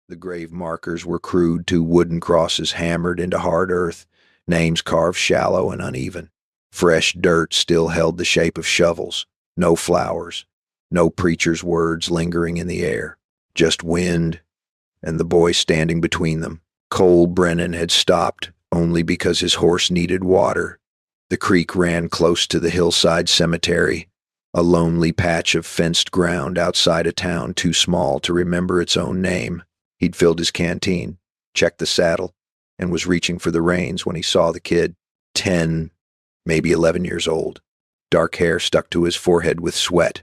The grave markers were crude, two wooden crosses hammered into hard earth, names carved shallow and uneven. Fresh dirt still held the shape of shovels. No flowers. No preacher's words lingering in the air. Just wind and the boy standing between them. Cole Brennan had stopped only because his horse needed water. The creek ran close to the hillside cemetery, a lonely patch of fenced ground outside a town too small to remember its own name. He'd filled his canteen, checked the saddle, and was reaching for the reins when he saw the kid, 10, maybe 11 years old. Dark hair stuck to his forehead with sweat,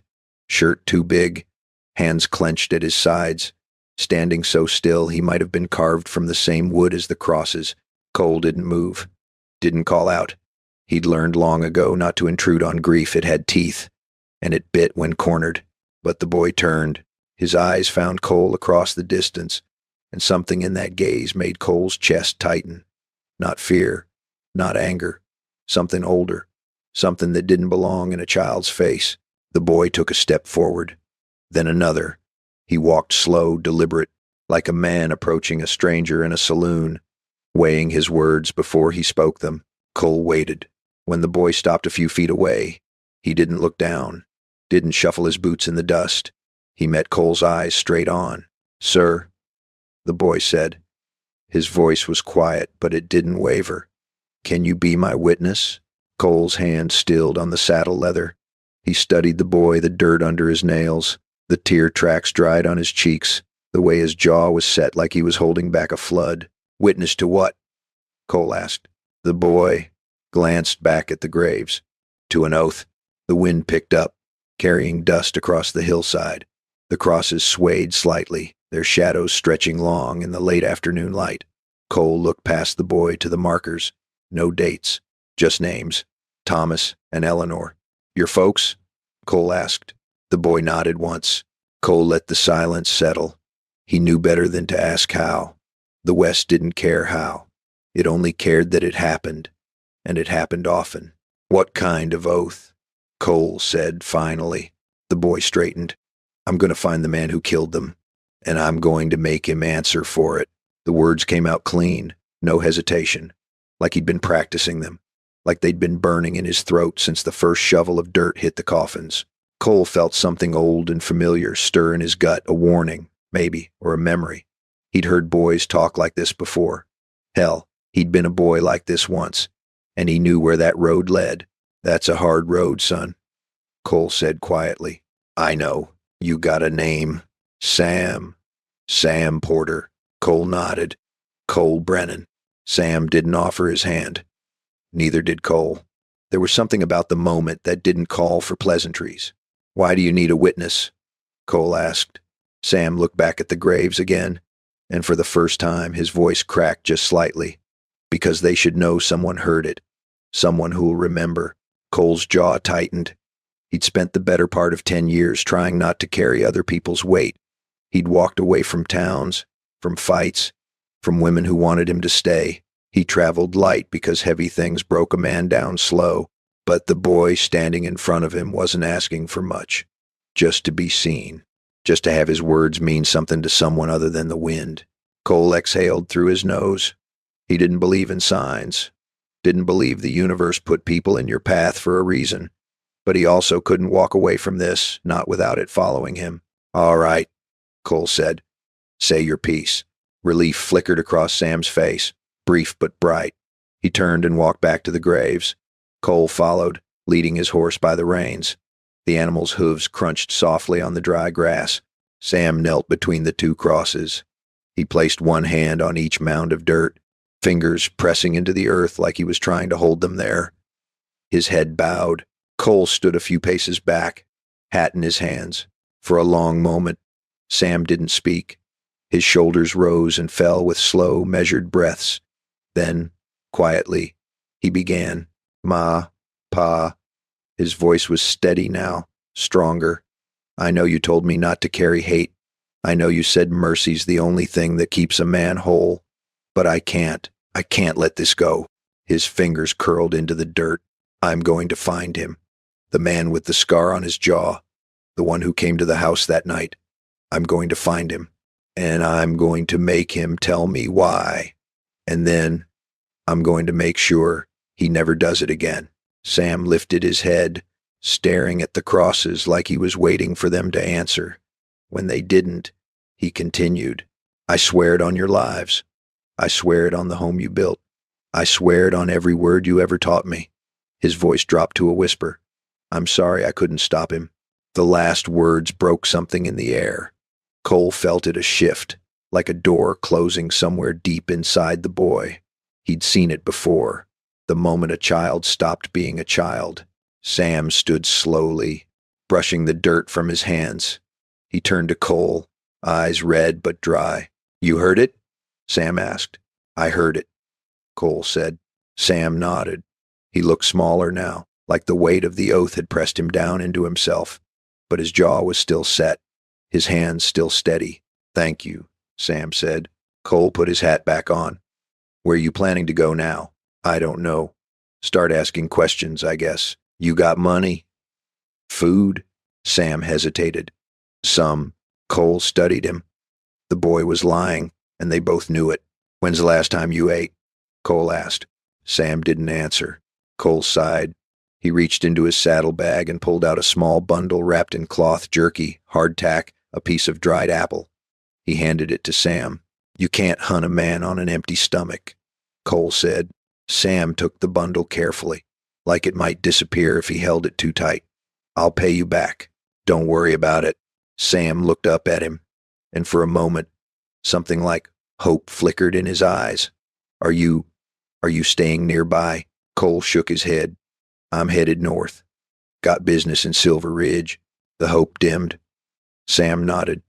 shirt too big, hands clenched at his sides, standing so still he might have been carved from the same wood as the crosses. Cole didn't move, didn't call out. He'd learned long ago not to intrude on grief. It had teeth, and it bit when cornered. But the boy turned. His eyes found Cole across the distance, and something in that gaze made Cole's chest tighten. Not fear, not anger, something older, something that didn't belong in a child's face. The boy took a step forward, then another. He walked slow, deliberate, like a man approaching a stranger in a saloon, weighing his words before he spoke them. Cole waited. When the boy stopped a few feet away, he didn't look down, didn't shuffle his boots in the dust. He met Cole's eyes straight on. "Sir," the boy said. His voice was quiet, but it didn't waver. "Can you be my witness?" Cole's hand stilled on the saddle leather. He studied the boy, the dirt under his nails, the tear tracks dried on his cheeks, the way his jaw was set like he was holding back a flood. "Witness to what?" Cole asked. The boy glanced back at the graves. "To an oath." The wind picked up, carrying dust across the hillside. The crosses swayed slightly, their shadows stretching long in the late afternoon light. Cole looked past the boy to the markers. No dates, just names. Thomas and Eleanor. "Your folks?" Cole asked. The boy nodded once. Cole let the silence settle. He knew better than to ask how. The West didn't care how. It only cared that it happened, and it happened often. "What kind of oath?" Cole said finally. The boy straightened. "I'm going to find the man who killed them, and I'm going to make him answer for it." The words came out clean, no hesitation, like he'd been practicing them, like they'd been burning in his throat since the first shovel of dirt hit the coffins. Cole felt something old and familiar stir in his gut, a warning, maybe, or a memory. He'd heard boys talk like this before. Hell, he'd been a boy like this once, and he knew where that road led. "That's a hard road, son," Cole said quietly. "I know. You got a name. Sam. Sam Porter." Cole nodded. "Cole Brennan." Sam didn't offer his hand. Neither did Cole. There was something about the moment that didn't call for pleasantries. "Why do you need a witness?" Cole asked. Sam looked back at the graves again, and for the first time his voice cracked just slightly. "Because they should know someone heard it. Someone who'll remember." Cole's jaw tightened. He'd spent the better part of 10 years trying not to carry other people's weight. He'd walked away from towns, from fights, from women who wanted him to stay. He traveled light because heavy things broke a man down slow. But the boy standing in front of him wasn't asking for much. Just to be seen. Just to have his words mean something to someone other than the wind. Cole exhaled through his nose. He didn't believe in signs. Didn't believe the universe put people in your path for a reason. But he also couldn't walk away from this, not without it following him. "All right," Cole said. "Say your piece." Relief flickered across Sam's face, brief but bright. He turned and walked back to the graves. Cole followed, leading his horse by the reins. The animal's hooves crunched softly on the dry grass. Sam knelt between the two crosses. He placed one hand on each mound of dirt, fingers pressing into the earth like he was trying to hold them there. His head bowed. Cole stood a few paces back, hat in his hands. For a long moment, Sam didn't speak. His shoulders rose and fell with slow, measured breaths. Then, quietly, he began. "Ma, Pa." His voice was steady now, stronger. "I know you told me not to carry hate. I know you said mercy's the only thing that keeps a man whole. But I can't let this go." His fingers curled into the dirt. "I'm going to find him. The man with the scar on his jaw. The one who came to the house that night. I'm going to find him. and I'm going to make him tell me why. And then I'm going to make sure he never does it again." Sam lifted his head, staring at the crosses like he was waiting for them to answer. When they didn't, he continued, "I swear it on your lives. I swear it on the home you built. I swear it on every word you ever taught me." His voice dropped to a whisper. "I'm sorry I couldn't stop him." The last words broke something in the air. Cole felt it a shift, like a door closing somewhere deep inside the boy. He'd seen it before, the moment a child stopped being a child. Sam stood slowly, brushing the dirt from his hands. He turned to Cole, eyes red but dry. "You heard it?" Sam asked. "I heard it," Cole said. Sam nodded. He looked smaller now, like the weight of the oath had pressed him down into himself, but his jaw was still set, his hands still steady. "Thank you," Sam said. Cole put his hat back on. "Where you planning to go now?" "I don't know. Start asking questions, I guess. You got money?" "Food?" Sam hesitated. "Some." Cole studied him. The boy was lying, and they both knew it. "When's the last time you ate?" Cole asked. Sam didn't answer. Cole sighed. He reached into his saddlebag and pulled out a small bundle wrapped in cloth jerky, hardtack, a piece of dried apple. He handed it to Sam. "You can't hunt a man on an empty stomach," Cole said. Sam took the bundle carefully, like it might disappear if he held it too tight. "I'll pay you back. Don't worry about it." Sam looked up at him, and for a moment, something like hope flickered in his eyes. Are you staying nearby?" Cole shook his head. "I'm headed north. Got business in Silver Ridge." The hope dimmed. Sam nodded.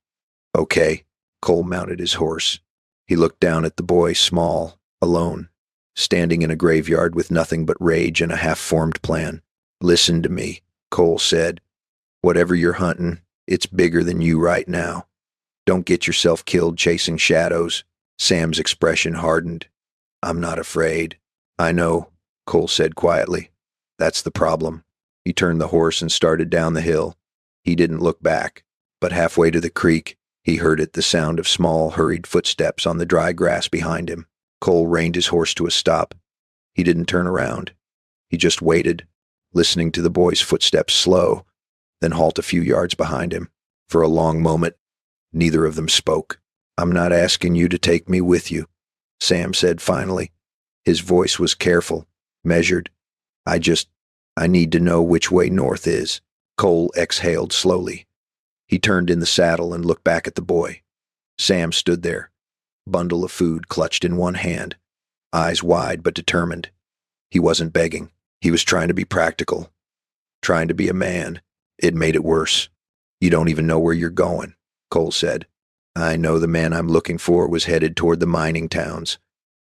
"Okay." Cole mounted his horse. He looked down at the boy, small, alone, standing in a graveyard with nothing but rage and a half-formed plan. "Listen to me," Cole said. "Whatever you're hunting, it's bigger than you right now. Don't get yourself killed chasing shadows." Sam's expression hardened. "I'm not afraid." "I know," Cole said quietly. "That's the problem." He turned the horse and started down the hill. He didn't look back, but halfway to the creek, he heard the sound of small, hurried footsteps on the dry grass behind him. Cole reined his horse to a stop. He didn't turn around. He just waited, listening to the boy's footsteps slow, then halt a few yards behind him. For a long moment, neither of them spoke. "I'm not asking you to take me with you," Sam said finally. His voice was careful, measured. I need to know which way north is." Cole exhaled slowly. He turned in the saddle and looked back at the boy. Sam stood there, bundle of food clutched in one hand, eyes wide but determined. He wasn't begging. He was trying to be practical, trying to be a man. It made it worse. "You don't even know where you're going," Cole said. "I know the man I'm looking for was headed toward the mining towns.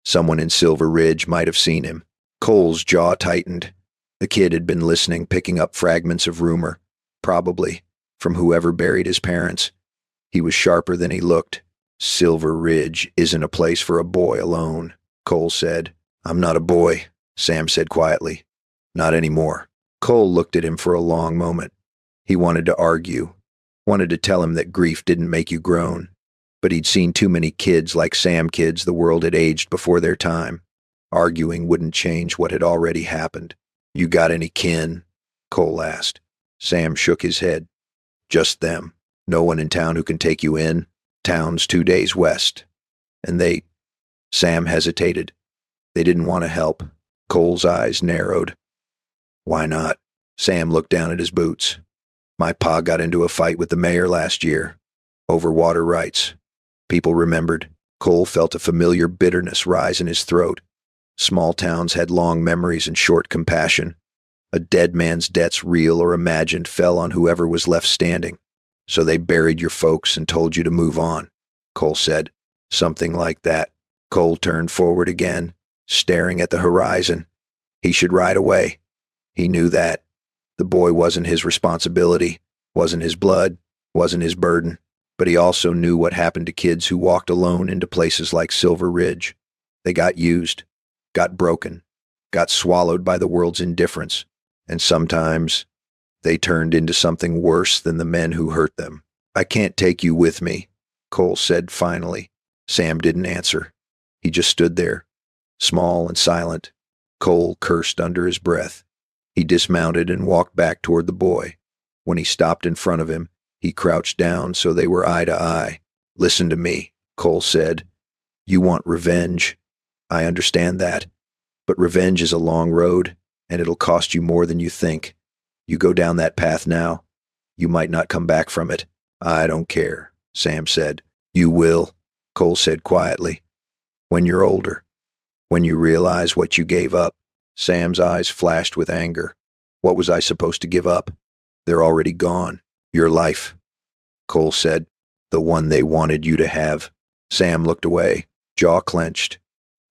Someone in Silver Ridge might have seen him." Cole's jaw tightened. The kid had been listening, picking up fragments of rumor, probably from whoever buried his parents. He was sharper than he looked. "Silver Ridge isn't a place for a boy alone," Cole said. "I'm not a boy," Sam said quietly. "Not anymore." Cole looked at him for a long moment. He wanted to argue, wanted to tell him that grief didn't make you grown. But he'd seen too many kids like Sam kids the world had aged before their time. Arguing wouldn't change what had already happened. "You got any kin?" Cole asked. Sam shook his head. "Just them. No one in town who can take you in. Town's 2 days west." "And they—" Sam hesitated. "They didn't want to help." Cole's eyes narrowed. "Why not?" Sam looked down at his boots. "My pa got into a fight with the mayor last year, over water rights." People remembered. Cole felt a familiar bitterness rise in his throat. Small towns had long memories and short compassion. A dead man's debts, real or imagined, fell on whoever was left standing. "So they buried your folks and told you to move on," Cole said. "Something like that." Cole turned forward again, staring at the horizon. He should ride away. He knew that. The boy wasn't his responsibility, wasn't his blood, wasn't his burden. But he also knew what happened to kids who walked alone into places like Silver Ridge. They got used, got broken, got swallowed by the world's indifference, and sometimes they turned into something worse than the men who hurt them. "I can't take you with me," Cole said finally. Sam didn't answer. He just stood there, small and silent. Cole cursed under his breath. He dismounted and walked back toward the boy. When he stopped in front of him, he crouched down so they were eye to eye. Listen to me, Cole said. You want revenge. I understand that. But revenge is a long road, and it'll cost you more than you think. You go down that path now, you might not come back from it. I don't care, Sam said. You will, Cole said quietly. When you're older. When you realize what you gave up. Sam's eyes flashed with anger. What was I supposed to give up? They're already gone. Your life, Cole said. The one they wanted you to have. Sam looked away, jaw clenched.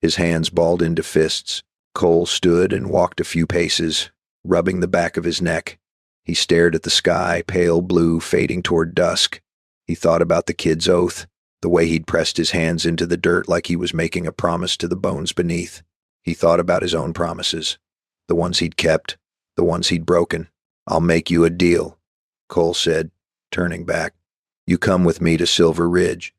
His hands balled into fists. Cole stood and walked a few paces, rubbing the back of his neck. He stared at the sky, pale blue, fading toward dusk. He thought about the kid's oath, the way he'd pressed his hands into the dirt like he was making a promise to the bones beneath. He thought about his own promises, the ones he'd kept, the ones he'd broken. I'll make you a deal, Cole said, turning back. You come with me to Silver Ridge.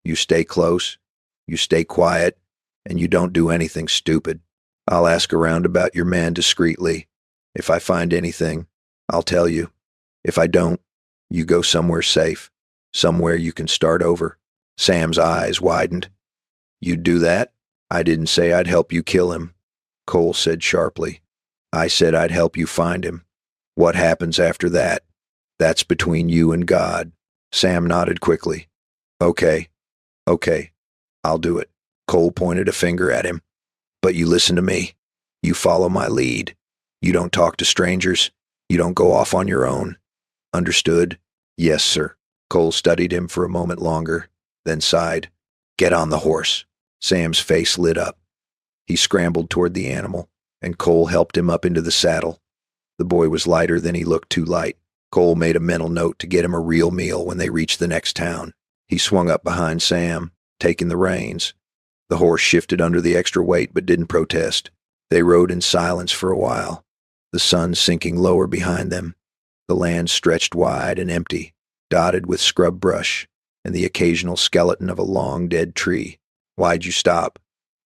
You stay close, you stay quiet, and you don't do anything stupid. I'll ask around about your man discreetly. If I find anything, I'll tell you. If I don't, you go somewhere safe, somewhere you can start over. Sam's eyes widened. You'd do that? I didn't say I'd help you kill him, Cole said sharply. I said I'd help you find him. What happens after that? That's between you and God. Sam nodded quickly. Okay, I'll do it. Cole pointed a finger at him. But you listen to me. You follow my lead. You don't talk to strangers. You don't go off on your own. Understood? Yes, sir. Cole studied him for a moment longer, then sighed. Get on the horse. Sam's face lit up. He scrambled toward the animal, and Cole helped him up into the saddle. The boy was lighter than he looked too light. Cole made a mental note to get him a real meal when they reached the next town. He swung up behind Sam, taking the reins. The horse shifted under the extra weight but didn't protest. They rode in silence for a while, the sun sinking lower behind them. The land stretched wide and empty, dotted with scrub brush and the occasional skeleton of a long dead tree. Why'd you stop?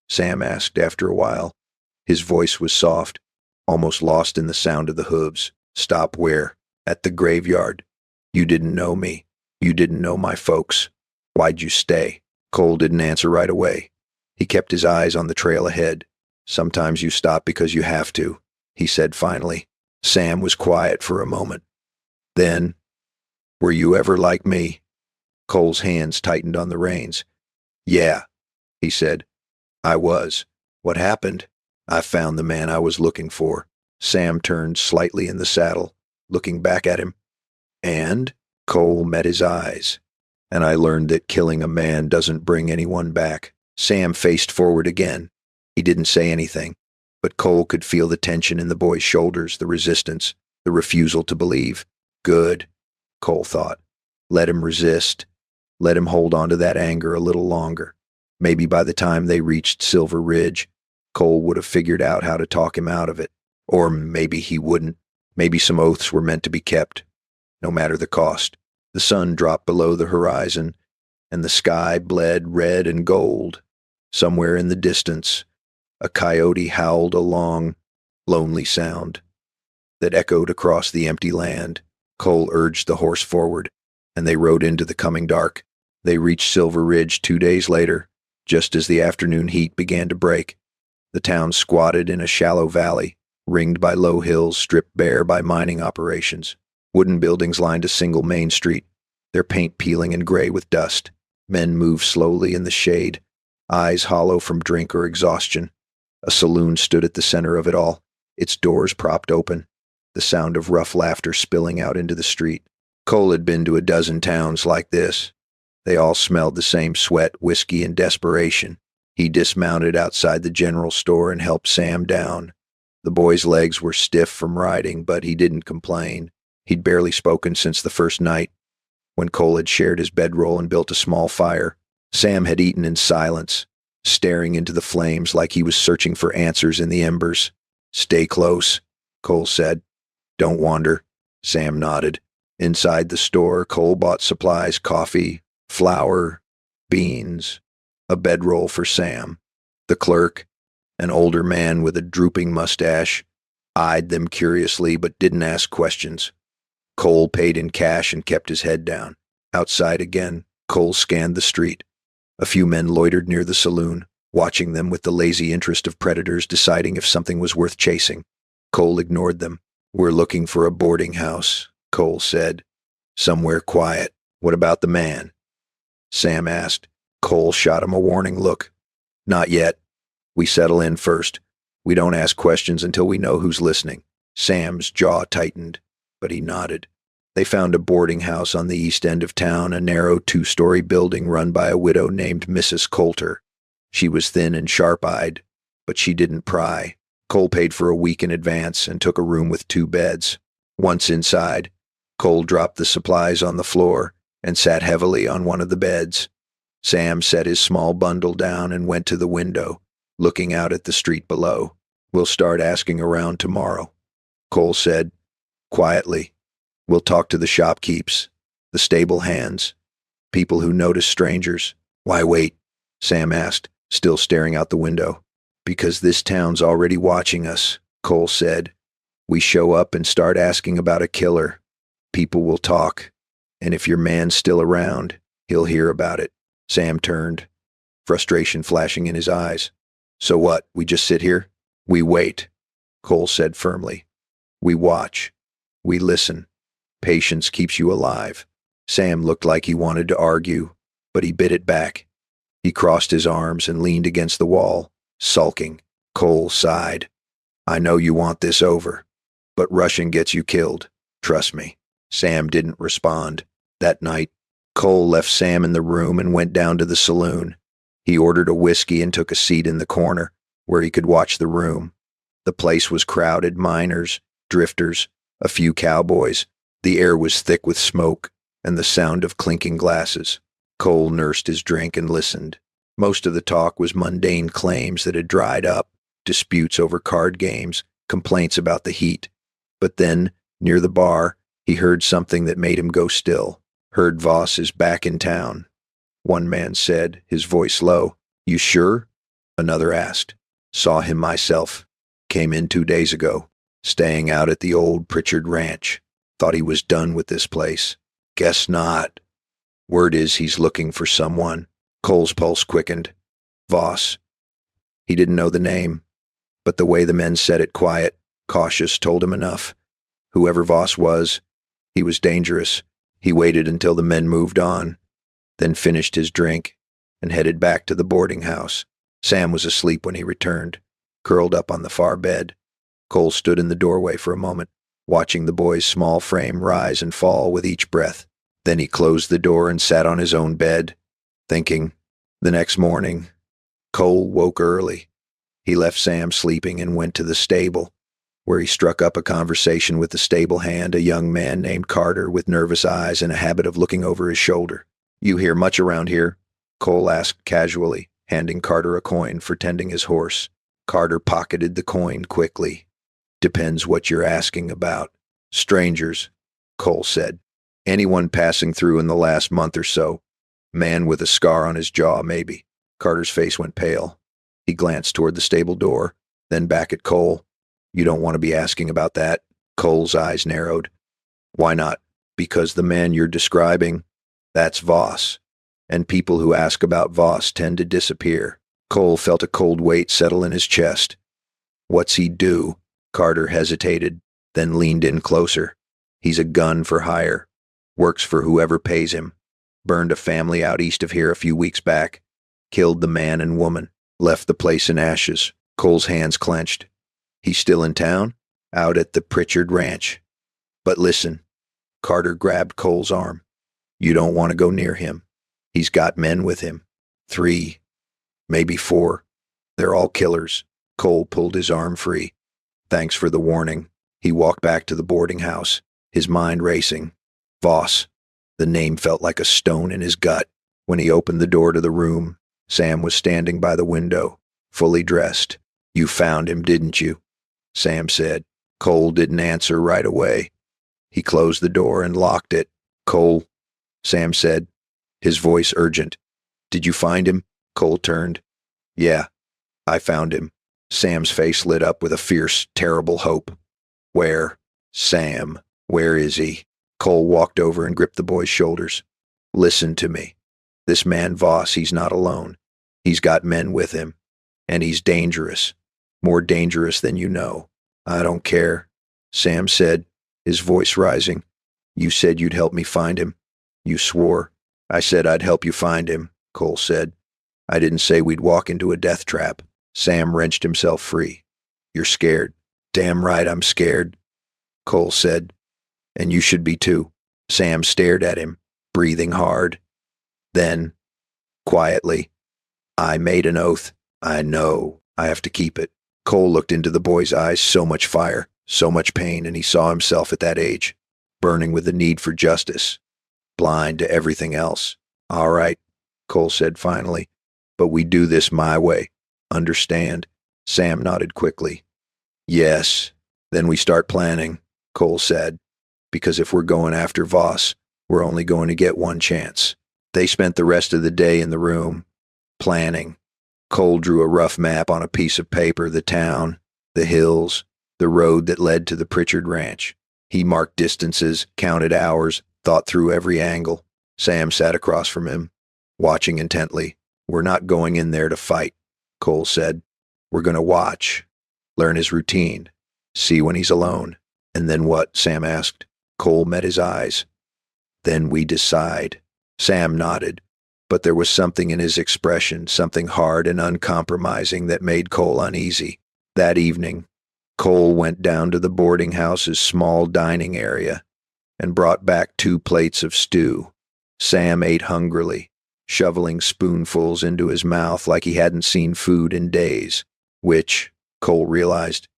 Sam asked after a while. His voice was soft, almost lost in the sound of the hooves. Stop where? At the graveyard. You didn't know me. You didn't know my folks. Why'd you stay? Cole didn't answer right away. He kept his eyes on the trail ahead. Sometimes you stop because you have to, he said finally. Sam was quiet for a moment. Then, were you ever like me? Cole's hands tightened on the reins. Yeah, he said. I was. What happened? I found the man I was looking for. Sam turned slightly in the saddle, looking back at him. And? Cole met his eyes. And I learned that killing a man doesn't bring anyone back. Sam faced forward again. He didn't say anything, but Cole could feel the tension in the boy's shoulders, the resistance, the refusal to believe. Good, Cole thought. Let him resist. Let him hold on to that anger a little longer. Maybe by the time they reached Silver Ridge, Cole would have figured out how to talk him out of it. Or maybe he wouldn't. Maybe some oaths were meant to be kept, no matter the cost. The sun dropped below the horizon, and the sky bled red and gold. Somewhere in the distance, a coyote howled a long, lonely sound that echoed across the empty land. Cole urged the horse forward, and they rode into the coming dark. They reached Silver Ridge 2 days later, just as the afternoon heat began to break. The town squatted in a shallow valley, ringed by low hills stripped bare by mining operations. Wooden buildings lined a single main street, their paint peeling and gray with dust. Men moved slowly in the shade, eyes hollow from drink or exhaustion. A saloon stood at the center of it all, its doors propped open, the sound of rough laughter spilling out into the street. Cole had been to a dozen towns like this. They all smelled the same sweat, whiskey, and desperation. He dismounted outside the general store and helped Sam down. The boy's legs were stiff from riding, but he didn't complain. He'd barely spoken since the first night, when Cole had shared his bedroll and built a small fire. Sam had eaten in silence, staring into the flames like he was searching for answers in the embers. Stay close, Cole said. Don't wander. Sam nodded. Inside the store, Cole bought supplies, coffee, flour, beans, a bedroll for Sam. The clerk, an older man with a drooping mustache, eyed them curiously but didn't ask questions. Cole paid in cash and kept his head down. Outside again, Cole scanned the street. A few men loitered near the saloon, watching them with the lazy interest of predators deciding if something was worth chasing. Cole ignored them. "We're looking for a boarding house," Cole said. "Somewhere quiet." "What about the man?" Sam asked. Cole shot him a warning look. "Not yet. We settle in first. We don't ask questions until we know who's listening." Sam's jaw tightened, but he nodded. They found a boarding house on the east end of town, a narrow two-story building run by a widow named Mrs. Coulter. She was thin and sharp-eyed, but she didn't pry. Cole paid for a week in advance and took a room with 2 beds. Once inside, Cole dropped the supplies on the floor and sat heavily on one of the beds. Sam set his small bundle down and went to the window, looking out at the street below. "We'll start asking around tomorrow," Cole said, quietly. "We'll talk to the shopkeepers, the stable hands, people who notice strangers." "Why wait?" Sam asked, still staring out the window. "Because this town's already watching us," Cole said. "We show up and start asking about a killer. People will talk, and if your man's still around, he'll hear about it." Sam turned, frustration flashing in his eyes. "So what, we just sit here?" "We wait," Cole said firmly. "We watch. We listen. Patience keeps you alive." Sam looked like he wanted to argue, but he bit it back. He crossed his arms and leaned against the wall, sulking. Cole sighed. "I know you want this over, but rushing gets you killed. Trust me." Sam didn't respond. That night, Cole left Sam in the room and went down to the saloon. He ordered a whiskey and took a seat in the corner, where he could watch the room. The place was crowded: miners, drifters, a few cowboys. The air was thick with smoke and the sound of clinking glasses. Cole nursed his drink and listened. Most of the talk was mundane claims that had dried up, disputes over card games, complaints about the heat. But then, near the bar, he heard something that made him go still. "Heard Voss is back in town," one man said, his voice low. "You sure?" another asked. "Saw him myself. Came in 2 days ago. Staying out at the old Pritchard Ranch. Thought he was done with this place. Guess not. Word is he's looking for someone." Cole's pulse quickened. "Voss." He didn't know the name, but the way the men said it, quiet, cautious, told him enough. Whoever Voss was, he was dangerous. He waited until the men moved on, then finished his drink and headed back to the boarding house. Sam was asleep when he returned, curled up on the far bed. Cole stood in the doorway for a moment, watching the boy's small frame rise and fall with each breath. Then he closed the door and sat on his own bed, thinking. The next morning, Cole woke early. He left Sam sleeping and went to the stable, where he struck up a conversation with the stable hand, a young man named Carter with nervous eyes and a habit of looking over his shoulder. "You hear much around here?" Cole asked casually, handing Carter a coin for tending his horse. Carter pocketed the coin quickly. "Depends what you're asking about." "Strangers," Cole said. "Anyone passing through in the last month or so. Man with a scar on his jaw, maybe." Carter's face went pale. He glanced toward the stable door, then back at Cole. "You don't want to be asking about that?" Cole's eyes narrowed. "Why not?" "Because the man you're describing, that's Voss. And people who ask about Voss tend to disappear." Cole felt a cold weight settle in his chest. "What's he do?" Carter hesitated, then leaned in closer. "He's a gun for hire. Works for whoever pays him. Burned a family out east of here a few weeks back. Killed the man and woman. Left the place in ashes." Cole's hands clenched. "He's still in town?" "Out at the Pritchard Ranch." "But listen." Carter grabbed Cole's arm. "You don't want to go near him. He's got men with him. 3, maybe 4. They're all killers." Cole pulled his arm free. "Thanks for the warning." He walked back to the boarding house, his mind racing. Voss. The name felt like a stone in his gut. When he opened the door to the room, Sam was standing by the window, fully dressed. "You found him, didn't you?" Sam said. Cole didn't answer right away. He closed the door and locked it. "Cole," Sam said, his voice urgent. Did you find him? Cole turned. Yeah, I found him. Sam's face lit up with a fierce, terrible hope. Where? Sam, where is he? Cole walked over and gripped the boy's shoulders. Listen to me. This man Voss, he's not alone. He's got men with him. And he's dangerous. More dangerous than you know. I don't care. Sam said, his voice rising. You said you'd help me find him. You swore. I said I'd help you find him, Cole said. I didn't say we'd walk into a death trap. Sam wrenched himself free. You're scared. Damn right I'm scared, Cole said. And you should be too. Sam stared at him, breathing hard. Then, quietly, I made an oath. I know. I have to keep it. Cole looked into the boy's eyes, so much fire, so much pain, and he saw himself at that age, burning with the need for justice, blind to everything else. All right, Cole said finally, but we do this my way. Understand? Sam nodded quickly. Yes. Then we start planning, Cole said, because if we're going after Voss, we're only going to get one chance. They spent the rest of the day in the room, planning. Cole drew a rough map on a piece of paper, the town, the hills, the road that led to the Pritchard Ranch. He marked distances, counted hours, thought through every angle. Sam sat across from him, watching intently. We're not going in there to fight, Cole said. We're going to watch, learn his routine, see when he's alone. And then what? Sam asked. Cole met his eyes. Then we decide. Sam nodded, but there was something in his expression, something hard and uncompromising that made Cole uneasy. That evening, Cole went down to the boarding house's small dining area and brought back 2 plates of stew. Sam ate hungrily, shoveling spoonfuls into his mouth like he hadn't seen food in days, which, Cole realized,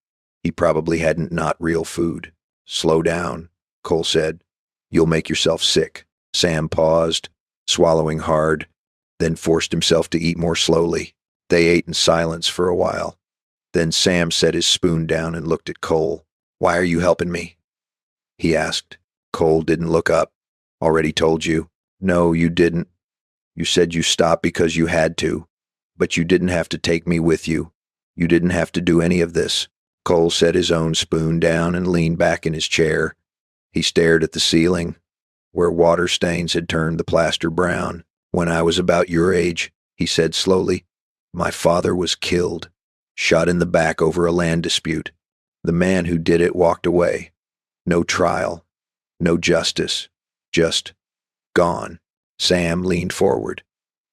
he probably hadn't not real food. Slow down, Cole said. You'll make yourself sick. Sam paused, swallowing hard, then forced himself to eat more slowly. They ate in silence for a while. Then Sam set his spoon down and looked at Cole. Why are you helping me? He asked. Cole didn't look up. Already told you. No, you didn't. You said you stopped because you had to. But you didn't have to take me with you. You didn't have to do any of this. Cole set his own spoon down and leaned back in his chair. He stared at the ceiling, where water stains had turned the plaster brown. When I was about your age, he said slowly, my father was killed, shot in the back over a land dispute. The man who did it walked away. No trial, no justice, just gone. Sam leaned forward.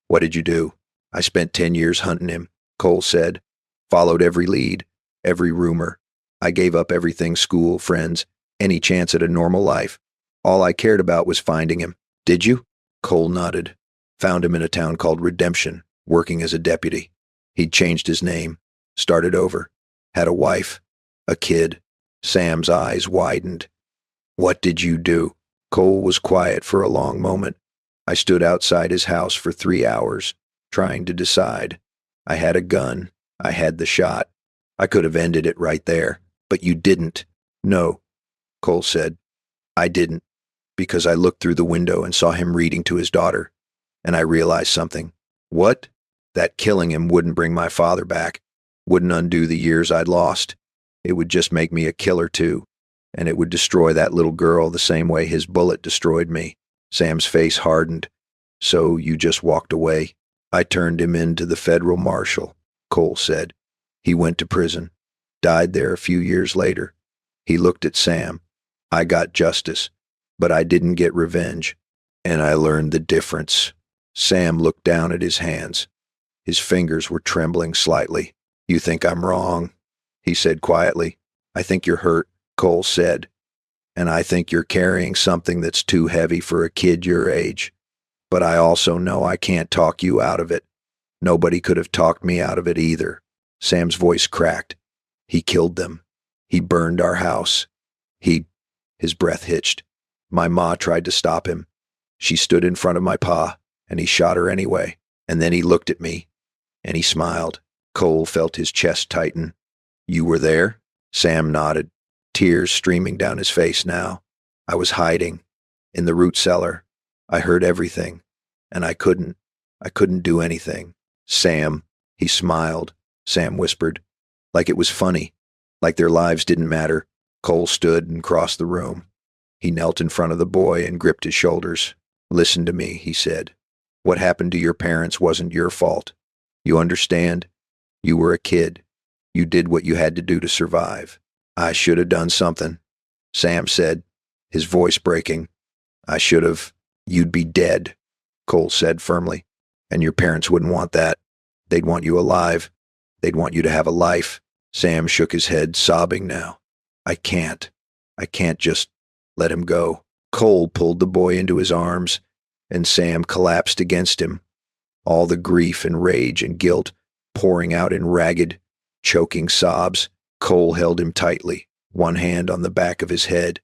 What did you do? I spent 10 years hunting him, Cole said. Followed every lead, every rumor. I gave up everything, school, friends, any chance at a normal life. All I cared about was finding him. Did you? Cole nodded. Found him in a town called Redemption, working as a deputy. He'd changed his name, started over, had a wife, a kid. Sam's eyes widened. What did you do? Cole was quiet for a long moment. I stood outside his house for 3 hours, trying to decide. I had a gun. I had the shot. I could have ended it right there. But you didn't. No, Cole said. I didn't. Because I looked through the window and saw him reading to his daughter. And I realized something. What? That killing him wouldn't bring my father back. Wouldn't undo the years I'd lost. It would just make me a killer too. And it would destroy that little girl the same way his bullet destroyed me. Sam's face hardened. So you just walked away? I turned him in to the federal marshal, Cole said. He went to prison. Died there a few years later. He looked at Sam. I got justice, but I didn't get revenge. And I learned the difference. Sam looked down at his hands. His fingers were trembling slightly. You think I'm wrong, he said quietly. I think you're hurt, Cole said. And I think you're carrying something that's too heavy for a kid your age. But I also know I can't talk you out of it. Nobody could have talked me out of it either. Sam's voice cracked. He killed them. He burned our house. His breath hitched. My ma tried to stop him. She stood in front of my pa, and he shot her anyway. And then he looked at me, and he smiled. Cole felt his chest tighten. You were there? Sam nodded, tears streaming down his face now. I was hiding, in the root cellar. I heard everything, and I couldn't. I couldn't do anything. Sam, he smiled. Sam whispered. Like it was funny. Like their lives didn't matter. Cole stood and crossed the room. He knelt in front of the boy and gripped his shoulders. Listen to me, he said. What happened to your parents wasn't your fault. You understand? You were a kid. You did what you had to do to survive. I should have done something, Sam said, his voice breaking. I should have. You'd be dead, Cole said firmly. And your parents wouldn't want that. They'd want you alive. They'd want you to have a life. Sam shook his head, sobbing now. I can't. I can't just let him go. Cole pulled the boy into his arms, and Sam collapsed against him, all the grief and rage and guilt pouring out in ragged, choking sobs. Cole held him tightly, one hand on the back of his head,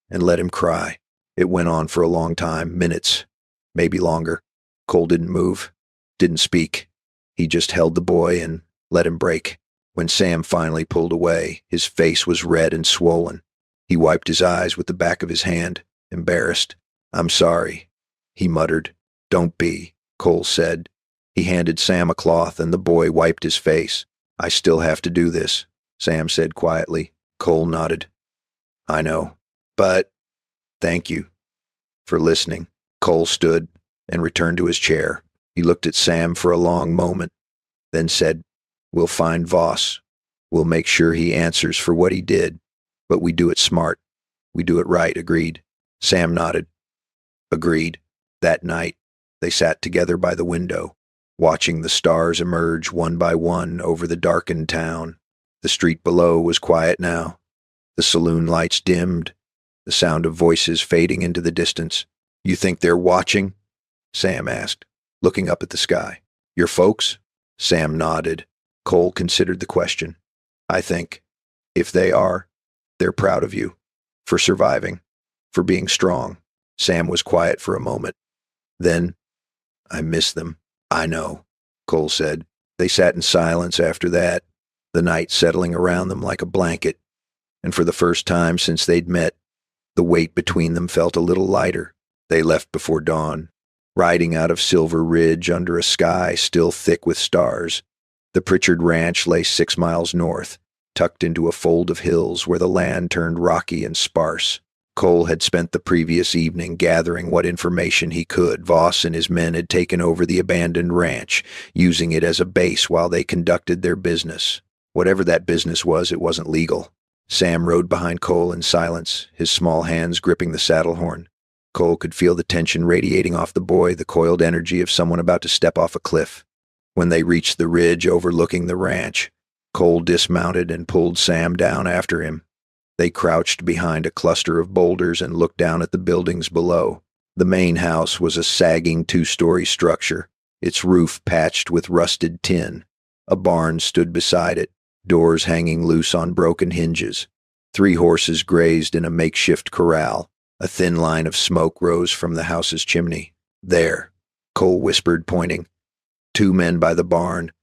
and let him cry. It went on for a long time, minutes, maybe longer. Cole didn't move, didn't speak. He just held the boy and let him break. When Sam finally pulled away, his face was red and swollen. He wiped his eyes with the back of his hand, embarrassed. I'm sorry, he muttered. Don't be, Cole said. He handed Sam a cloth and the boy wiped his face. I still have to do this, Sam said quietly. Cole nodded. I know, but thank you for listening. Cole stood and returned to his chair. He looked at Sam for a long moment, then said, We'll find Voss. We'll make sure he answers for what he did, but we do it smart. We do it right, agreed. Sam nodded. Agreed. That night, they sat together by the window, watching the stars emerge one by one over the darkened town. The street below was quiet now. The saloon lights dimmed, the sound of voices fading into the distance. You think they're watching? Sam asked, looking up at the sky. Your folks? Sam nodded. Cole considered the question. I think, if they are, they're proud of you. For surviving. For being strong. Sam was quiet for a moment. Then, I miss them. I know, Cole said. They sat in silence after that, the night settling around them like a blanket. And for the first time since they'd met, the weight between them felt a little lighter. They left before dawn, riding out of Silver Ridge under a sky still thick with stars. The Pritchard Ranch lay 6 miles north, tucked into a fold of hills where the land turned rocky and sparse. Cole had spent the previous evening gathering what information he could. Voss and his men had taken over the abandoned ranch, using it as a base while they conducted their business. Whatever that business was, it wasn't legal. Sam rode behind Cole in silence, his small hands gripping the saddle horn. Cole could feel the tension radiating off the boy, the coiled energy of someone about to step off a cliff. When they reached the ridge overlooking the ranch, Cole dismounted and pulled Sam down after him. They crouched behind a cluster of boulders and looked down at the buildings below. The main house was a sagging 2-story structure, its roof patched with rusted tin. A barn stood beside it, doors hanging loose on broken hinges. 3 horses grazed in a makeshift corral. A thin line of smoke rose from the house's chimney. There, Cole whispered, pointing. 2 men by the barn.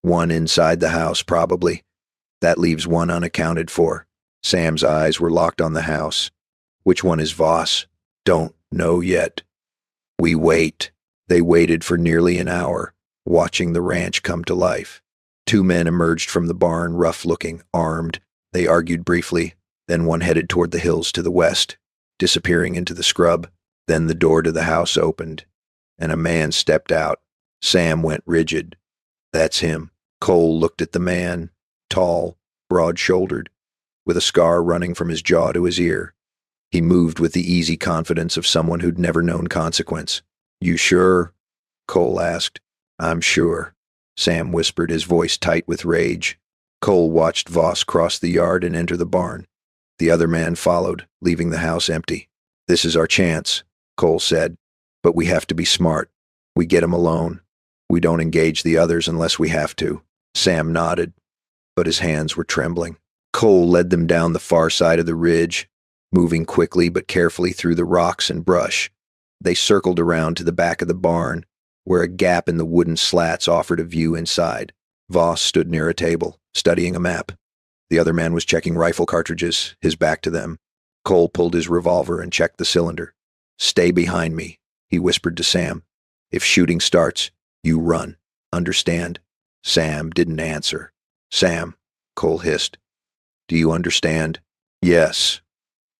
1 inside the house, probably. That leaves 1 unaccounted for. Sam's eyes were locked on the house. Which one is Voss? Don't know yet. We wait. They waited for nearly an hour, watching the ranch come to life. 2 men emerged from the barn, rough-looking, armed. They argued briefly, then one headed toward the hills to the west, disappearing into the scrub. Then the door to the house opened, and a man stepped out. Sam went rigid. That's him. Cole looked at the man, tall, broad-shouldered, with a scar running from his jaw to his ear. He moved with the easy confidence of someone who'd never known consequence. You sure? Cole asked. I'm sure, Sam whispered, his voice tight with rage. Cole watched Voss cross the yard and enter the barn. The other man followed, leaving the house empty. This is our chance, Cole said, but we have to be smart. We get him alone. We don't engage the others unless we have to. Sam nodded, but his hands were trembling. Cole led them down the far side of the ridge, moving quickly but carefully through the rocks and brush. They circled around to the back of the barn, where a gap in the wooden slats offered a view inside. Voss stood near a table, studying a map. The other man was checking rifle cartridges, his back to them. Cole pulled his revolver and checked the cylinder. Stay behind me, he whispered to Sam. If shooting starts, You run. Understand? Sam didn't answer. Sam, Cole hissed. Do you understand? Yes,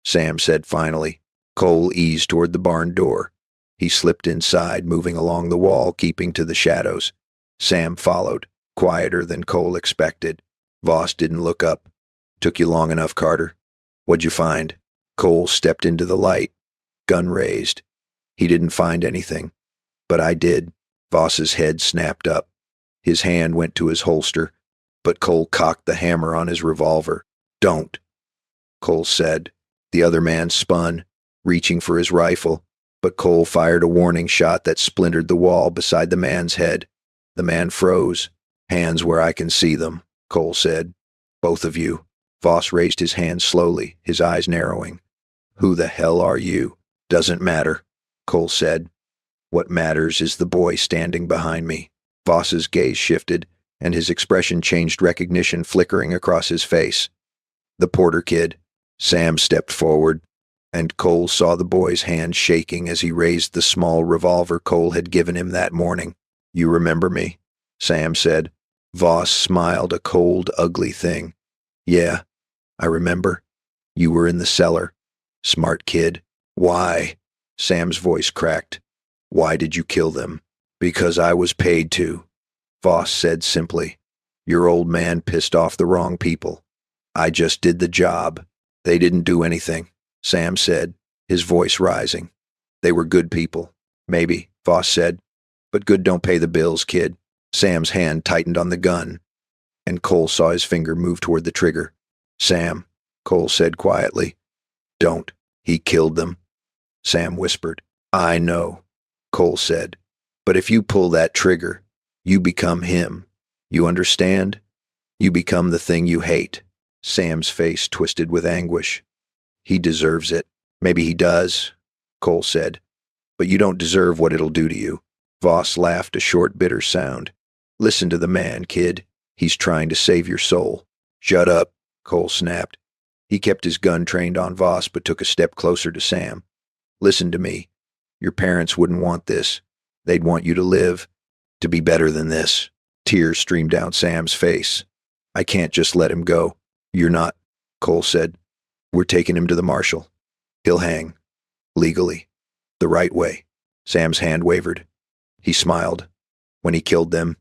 Sam said finally. Cole eased toward the barn door. He slipped inside, moving along the wall, keeping to the shadows. Sam followed, quieter than Cole expected. Voss didn't look up. Took you long enough, Carter. What'd you find? Cole stepped into the light, gun raised. He didn't find anything. But I did. Voss's head snapped up. His hand went to his holster, but Cole cocked the hammer on his revolver. Don't, Cole said. The other man spun, reaching for his rifle, but Cole fired a warning shot that splintered the wall beside the man's head. The man froze. Hands where I can see them, Cole said. Both of you. Voss raised his hands slowly, his eyes narrowing. Who the hell are you? Doesn't matter, Cole said. What matters is the boy standing behind me. Voss's gaze shifted, and his expression changed, recognition flickering across his face. The Porter kid. Sam stepped forward, and Cole saw the boy's hand shaking as he raised the small revolver Cole had given him that morning. You remember me? Sam said. Voss smiled, a cold, ugly thing. Yeah, I remember. You were in the cellar. Smart kid. Why? Sam's voice cracked. Why did you kill them? Because I was paid to, Voss said simply. Your old man pissed off the wrong people. I just did the job. They didn't do anything, Sam said, his voice rising. They were good people. Maybe, Voss said. But good don't pay the bills, kid. Sam's hand tightened on the gun, and Cole saw his finger move toward the trigger. Sam, Cole said quietly. Don't. He killed them. Sam whispered. I know, Cole said. But if you pull that trigger, you become him. You understand? You become the thing you hate. Sam's face twisted with anguish. He deserves it. Maybe he does, Cole said. But you don't deserve what it'll do to you. Voss laughed, a short, bitter sound. Listen to the man, kid. He's trying to save your soul. Shut up, Cole snapped. He kept his gun trained on Voss, but took a step closer to Sam. Listen to me. Your parents wouldn't want this. They'd want you to live, to be better than this. Tears streamed down Sam's face. I can't just let him go. You're not, Cole said. We're taking him to the marshal. He'll hang. Legally. The right way. Sam's hand wavered. He smiled. When he killed them,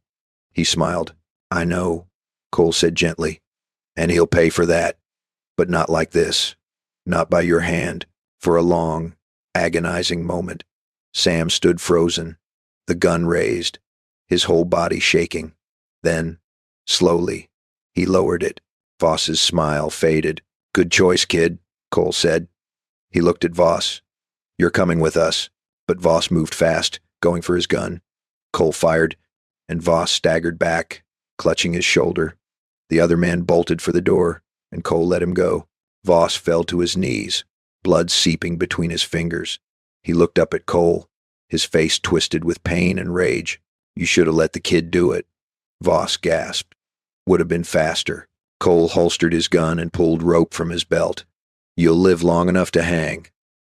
he smiled. I know, Cole said gently. And he'll pay for that. But not like this. Not by your hand. For a long, agonizing moment. Sam stood frozen, the gun raised, his whole body shaking. Then, slowly, he lowered it. Voss's smile faded. Good choice, kid, Cole said. He looked at Voss. You're coming with us. But Voss moved fast, going for his gun. Cole fired, and Voss staggered back, clutching his shoulder. The other man bolted for the door, and Cole let him go. Voss fell to his knees, blood seeping between his fingers. He looked up at Cole, his face twisted with pain and rage. You should have let the kid do it. Voss gasped. Would have been faster. Cole holstered his gun and pulled rope from his belt. You'll live long enough to hang.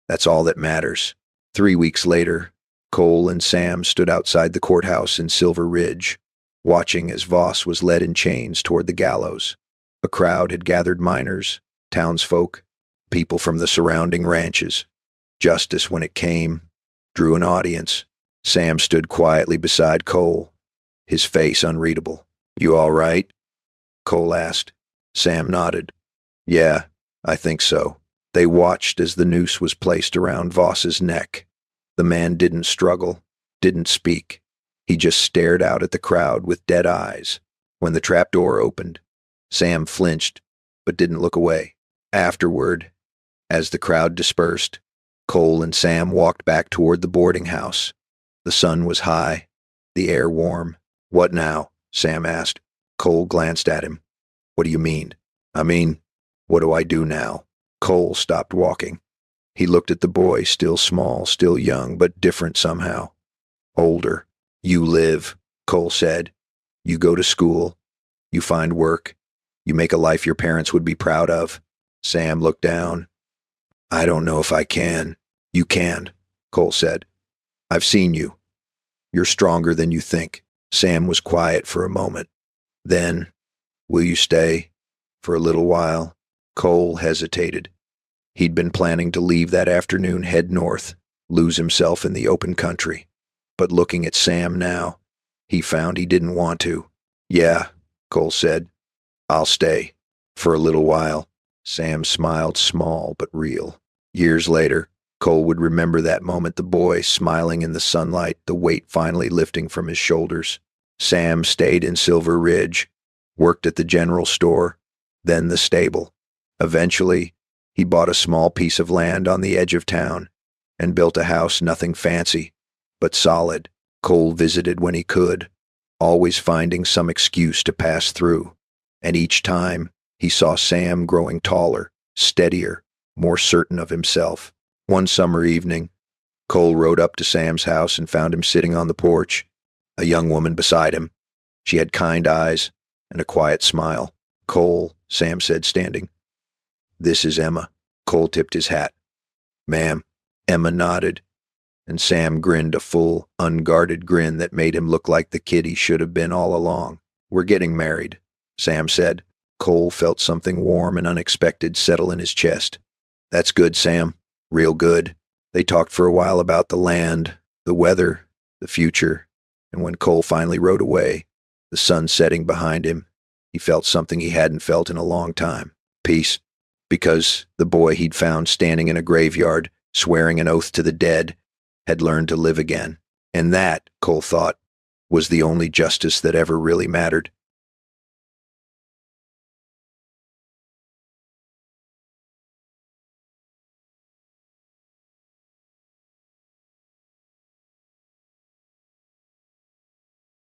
That's all that matters. 3 weeks later, Cole and Sam stood outside the courthouse in Silver Ridge, watching as Voss was led in chains toward the gallows. A crowd had gathered, miners, townsfolk, people from the surrounding ranches. Justice, when it came, drew an audience. Sam stood quietly beside Cole, his face unreadable. You all right? Cole asked. Sam nodded. Yeah, I think so. They watched as the noose was placed around Voss's neck. The man didn't struggle, didn't speak. He just stared out at the crowd with dead eyes. When the trap door opened, Sam flinched, but didn't look away. Afterward, as the crowd dispersed, Cole and Sam walked back toward the boarding house. The sun was high, the air warm. What now? Sam asked. Cole glanced at him. What do you mean? I mean, what do I do now? Cole stopped walking. He looked at the boy, still small, still young, but different somehow. Older. You live, Cole said. You go to school. You find work. You make a life your parents would be proud of. Sam looked down. I don't know if I can. You can, Cole said. I've seen you. You're stronger than you think. Sam was quiet for a moment. Then, will you stay? For a little while. Cole hesitated. He'd been planning to leave that afternoon, head north, lose himself in the open country. But looking at Sam now, he found he didn't want to. Yeah, Cole said. I'll stay. For a little while. Sam smiled, small but real. Years later, Cole would remember that moment, the boy smiling in the sunlight, the weight finally lifting from his shoulders. Sam stayed in Silver Ridge, worked at the general store, then the stable. Eventually, he bought a small piece of land on the edge of town and built a house, nothing fancy, but solid. Cole visited when he could, always finding some excuse to pass through. And each time, he saw Sam growing taller, steadier, more certain of himself. One summer evening, Cole rode up to Sam's house and found him sitting on the porch, a young woman beside him. She had kind eyes and a quiet smile. Cole, Sam said, standing. This is Emma. Cole tipped his hat. Ma'am. Emma nodded, and Sam grinned a full, unguarded grin that made him look like the kid he should have been all along. We're getting married, Sam said. Cole felt something warm and unexpected settle in his chest. That's good, Sam. Real good. They talked for a while about the land, the weather, the future, and when Cole finally rode away, the sun setting behind him, he felt something he hadn't felt in a long time. Peace. Because the boy he'd found standing in a graveyard, swearing an oath to the dead, had learned to live again. And that, Cole thought, was the only justice that ever really mattered.